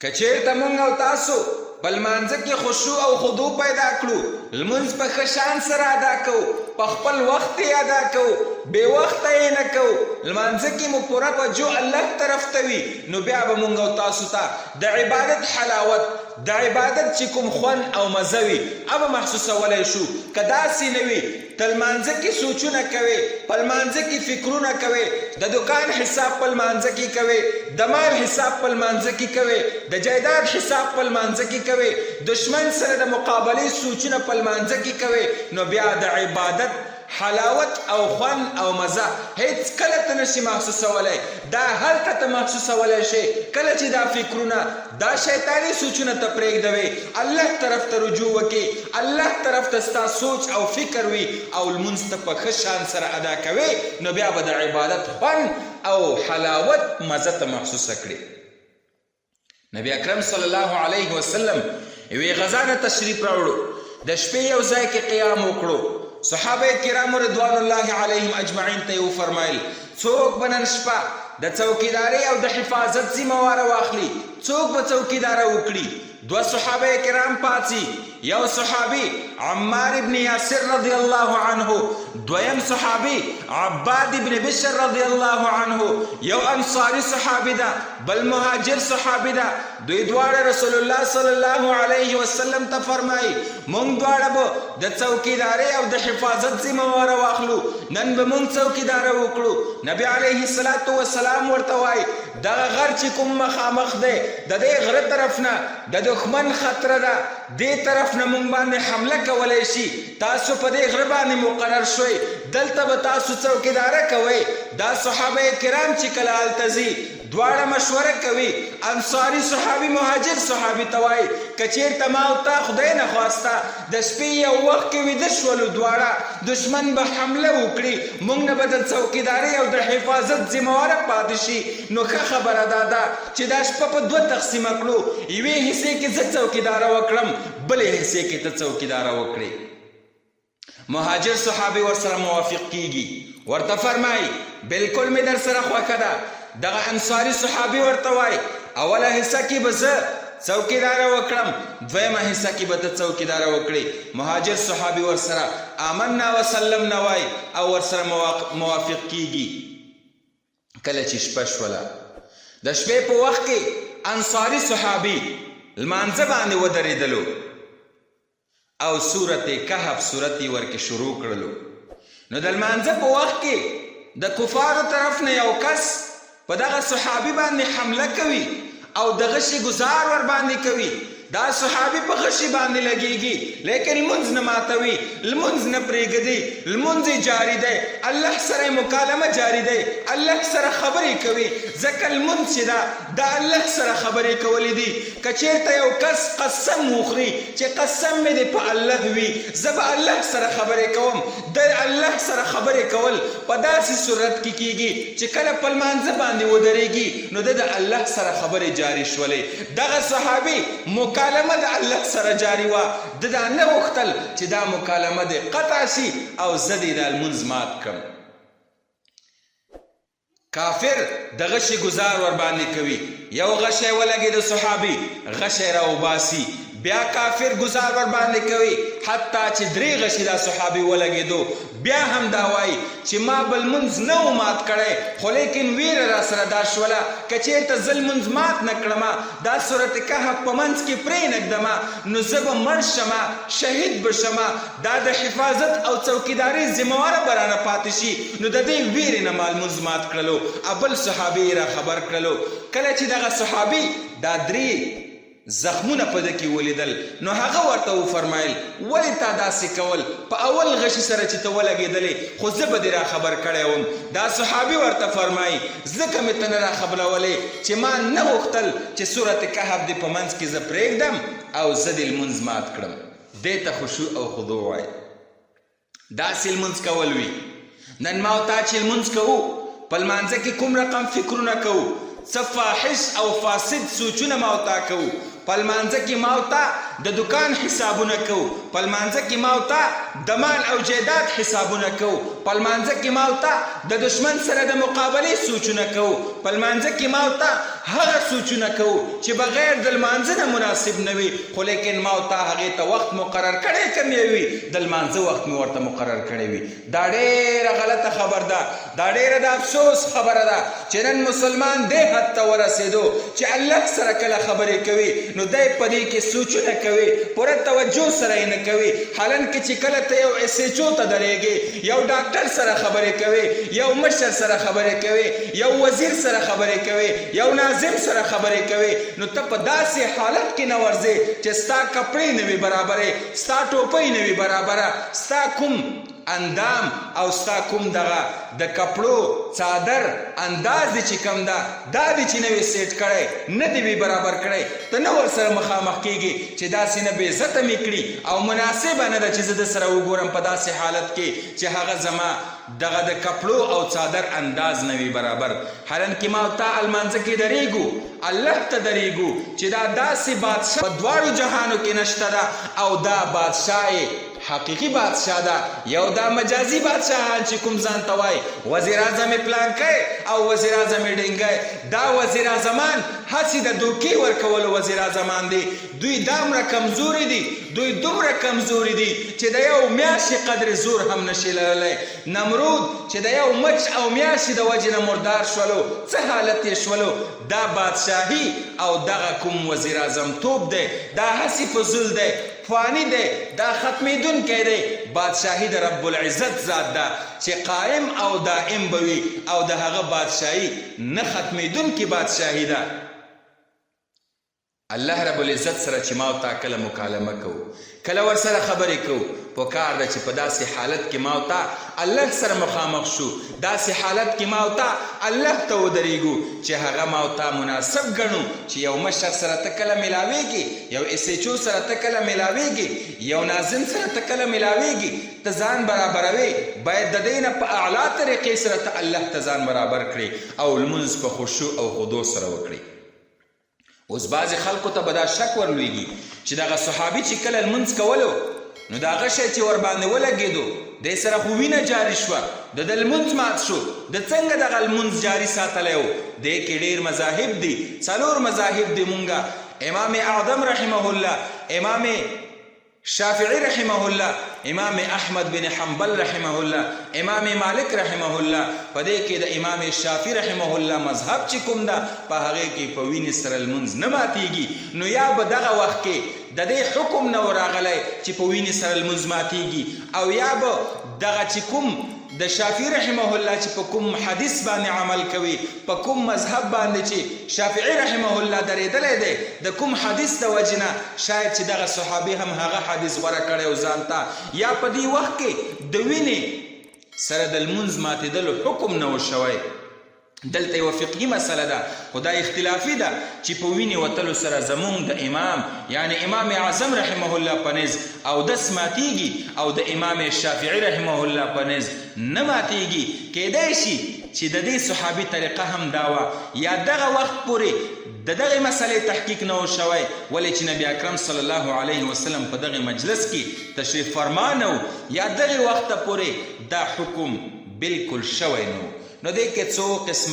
که چېرته موږ او تاسو په لمانځه کې خشوع او خضوع پیدا کړو، لمونځ په ښه شان سره ادا کوو، په خپل وخت یې ادا کوو، بې وخته یې نه کوو، لمانځه کې مو پوره توجه الله طرف ته وي، نو بیا به موږ او تاسو ته د عبادت حلاوت، د عبادت چې کوم خوند او مزه وي هغه محسوسولی شو. که داسې نه وي ته لمانځه کې سوچونه کوې، په لمانځه کې فکرونه کوې، د دکان حساب په لمانځه کې کوې، د مال حساب په لمانځه کې کوې، د جایداد حساب په لمانځه کې کوې، دشمن سره د مقابلې سوچونه په لمانځه کې کوې، نو بیا د عبادت حلاوت او خوند او مزه هیڅ کله ته نشي محسوسولی. دا هلته ته محسوسولی شي کله چې دا فکرونه، دا شیطاني سوچونه ته پرېږدوې، الله طرف ته رجوع وکړې، الله طرف ته ستا سوچ او فکر وي او لمونځ ته په ښه شان سره ادا کوې، نو بیا به د عبادت خوند او حلاوت مزه ته محسوسه کړې. نبی اکرم صلی الله علیه وسلم یوې غزا نه تشریف راوړو، د شپې یو ځای کې قیام وکړو. صحابه کرامو رضوان الله علیهم اجمعین ته یې وفرمایل څوک به نن شپه د څوکیدارۍ او د حفاظت ذمه واره واخلي، څوک به څوکیداره وکړي. دوه صحابه کرام پاڅي، یو صحابي عمار ابن یاسر رضی الله عنه، دویم صحابي عباد ابن بشر رضی الله عنه، یو انصاری صحابي ده بل مهاجر صحابي ده. دوی دواړه رسول الله صلی الله علیه وسلم ته فرمایي مونږ دواړه به د څوکیدارۍ او د حفاظت ذمه واره واخلو، نن به مونږ څوکیداره وکړو. نبی علیه الصلاة والسلام ورته وایي دغه غر چې کوم مخامخ دی د دې غره طرف نه د دښمن خطره ده، دې طرف نه مونږ باندې حمله کولی شي، تاسو په دې غره باندې مقرر شوئ، دلته به تاسو څوکیداره کوئ. دا صحابه کرام چې کله هلته ځي دواړه مشوره کوي، انصاري صحابي مهاجر صحابي ته وایي که چېرته ما او تا خدای نخواسته د شپې یو وخت کې ویده شولو دواړه، دشمن به حمله وکړي، موږ نه به د څوکیدارۍ او د حفاظت ذمهواره پاتې شي، نو ښه خبره دا ده چې دا شپه په دوه تقسیمه کړو، یوې حصې کې زه څوکیداره وکړم، بلې حصې کې ته څوکیداره وکړې. مهاجر صحابي ورسره موافق کیږي، ورته فرمایي بلکل مې در سره خوښه ده. دغه انصاري صحابي ورته وایي اوله حصه کې به زه څوکیداره وکړم، دویمه حصه کې به ته څوکیداره وکړې. مهاجر صحابي ورسره آمنا وسلم نه وایي او ورسره موافق کیږي. کله چې شپه شوله، د شپې په وخت کې انصاري صحابي لمانځه باندې ودرېدلو او سورت کهف سورت یې ورکې شروع کړلو. نو د لمانځه په وخت کې د کفارو طرف نه یو کس په دغه صحابي باندې حمله کوي او د غشي گزار ور باندې کوي. دا صحابي په غشي باندې لګیږي لیکن لمونځ نه ماتوي، لمونځ نه پرېږدي، لمونځ یې جاري دی، الله سره مکالمه جاري دی، الله سره خبرې کوي، ځکه لمونځ چې ده د الله سره خبرې کولې دي. که چېرته یو کس قسم وخوري چې قسم مې دې په الله وي زه به الله سره خبرې کوم، د الله سره خبرې کول په داسې صورت کې کیږي چې کله په لمانځه باندې ودرېږي نو د الله سره خبرې جاري شولې. دغه صحابي مکالمه د الله سره جاري وه، د دا نه غوښتل چې دا مکالمه دې قطع شي او زه دې دا لمونځ مات کړم. کافر د غشي گزار ور باندې کوي، یو غشی ولګي د صحابي غشی را وباسي، بیا کافر گزار ور باندې کوي حتی چې درې غشي دا صحابي ولګېدو، بیا هم دا وایي چې ما بل منځ نه و مات کړی، خو لیکن ویره را سره دا شوله که چېرته زه لمونځ مات نه کړمه، دا صورت کهف په منځ کې پرېنږدمه نو زه به مړ شمه، شهید به شمه، دا د حفاظت او څوکیدارۍ ذمهواره به رانه پاتې شي. نو د دې ویرې نه ما لمونځ مات کړلو. بل صحابي یې را خبر کړلو. کله چې دغه صحابي دا درې زخمونه په ده کې ولیدل نو هغه ورته وفرمایل ولې تا داسې کول، په اول غشي سره چې ته ولګېدلې خو زه به دې را خبر کړی وم. دا صحابي ورته فرمایي ځکه مې ته نه را خبرولې چې ما نه غوښتل چې صورت کهف دې په منځ کې زه پرېږدم او زه دې لمونځ مات کړم. دې ته خشوع او خضوع وایي. داسې لمونځ کول وي. نن ما او تا چې لمونځ کوو په لمانځه کې کوم رقم فکرونه کوو، څه فاحش او فاسد سوچونه ما او تا کوو، په لمانځه کې ما او تا د دکان حسابونه کوو، په لمانځه کې ما او تا د مال او جایداد حسابونه کوو، په لمانځه کې ما او تا د دشمن سره د مقابلې سوچونه کوو، په لمانځه کې ما او تا هغه سوچونه کوو چې بغیر د لمانځه نه مناسب نه وي، خو لیکن ما او تا هغې ته وخت مقرر کړی کم یې وي، د لمانځه وخت مې ورته مقرر کړی وي. دا ډېره غلطه خبر ده، دا ډېره د افسوس خبره ده چې نن مسلمان دې حد ته ورسېدو چې الله سره کله خبرې کوي نو دی په دې کې سوچونه کوي، پوره توجه سره یې نه کوي. حالانکه چې کله ته یو SHO ته درېږې، یو ډاکټر سره خبرې کوي، یو مشر سره خبرې کوي، یو وزیر سره خبرې کوي، یو ناظم سره خبرې کوي، نو ته په داسې حالت کې نه ورځې چې ستا کپړې نه وي برابرې، ستا ټوپۍ نه وي برابره، ستا کوم اندام او ستا کوم دغه د کپړو څادر انداز دی چې کم ده دا دی چې نه وي سیټ کړی، نه دی وي برابر کړی، ته نه ورسره مخامخ کېږي چې داسې نه بې عزته مې کړي او مناسبه نه ده چې زه د سره وګورم په داسې حالت کې چې هغه زما دغه د کپړو او څادر انداز نه وي برابر. حالانکې ما او تا لمانځه کې درېږو، الله ته درېږو چې دا داسې بادشاه په دواړو جهانو کې نشته ده او دا بادشاه حقیقي بادشاه ده، یو دا مجازي بادشاهان چې کوم ځان ته وایي وزیر اعظم پلانکی او وزیر اعظم ډینګی، دا وزیر اعظمان هسې د دوکې ورکولو وزیر اعظمان دي. دوی دومره کمزوري دي، دوی دومره کمزوري دي چې د یو میاشتې قدر زور هم نشي لرلی. نمرود چې د یو مچ او میاشتې د وجې نه مردار شولو، څه حالت یې شولو، دا بادشاهي او دغه کوم وزیر اعظم توب دی، دا هسې فضول دی، فانی دی، دا ختمیدونکی دی. بادشاهي د رب العزت ذات ده چې قائم او دائم به وي او د هغه بادشاهي نه ختمیدونکې بادشاهي ده. الله رب العزت سره چې ما او تا کله مکالمه کوو، کله ورسره خبرې کوو، پکار ده چې په داسې حالت کې ما او تا الله سره مخامخ شو، داسې حالت کې ما او تا الله ته ودرېږو چې هغه ما او تا مناسب ګڼو چې یو مشر سره ته کله میلاویږي، یو SHO سره ته کله میلاویږي، یو ناظم سره ته کله میلاویږي، ته ځان برابروي، باید د دې نه په اعلی طریقې سره ته الله ته ځان برابر کړي او لمونځ په خشوع او خضوع سره وکړي. اوس بعضې خلکو ته به دا شک ورلویږي چې دغه صحابي چې کله لمونځ کولو نو د هغه شی چې ورباندې ولګېدو دی سره خو وینه جاري شوه، د ده لمونځ مات شو، د څنګه دغه لمونځ جاري ساتلی و؟ دی کې ډېر مذاهب دي، 4 مذاهب دي مونږه، امام اعظم رحمه الله، امام شافعي رحمه الله، امام احمد بن حنبل رحمه الله، امام مالک رحمه الله. په دې کې د امام شافعي رحمه الله مذهب چې کوم ده په هغې کې په وینې سره لمونځ نه ماتېږي. نو یا به دغه وخت کې د دې حکم نه وراغلی چې په وینې سره لمونځ ماتېږي، او یا به دغه چې کوم د شافعي رحمه الله چې په کوم حدیث باندې عمل کوي، په کوم مذهب باندې چې شافعي رحمه الله درېدلی دی، د کوم حدیث د وجې نه شاید چې دغه صحابي هم هغه حدیث غوره کړی و ځان ته، یا په دې وخت کې د وینې سره د لمونځ ماتېدلو حکم نه و شوی. دلته یوه فقهي مسله ده، خو دا اختلافي ده چې په وینې وتلو سره زمونږ د امام یعنی امام اعظم رحمه الله په نزد اودس ماتېږي او د امام شافعي رحمه الله په نزد نه ماتېږي. کیدای شي چې د دې صحابي طریقه هم دا وه، یا دغه وخت پورې د دغې مسلې تحقیق نه و شوی، ولې چې نبي اکرم صلی الله علیه وسلم په دغې مجلس کې تشریف فرما نه و، یا دغې وخته پورې دا حکم بلکل شوی نه و. نو دې کې څو قسم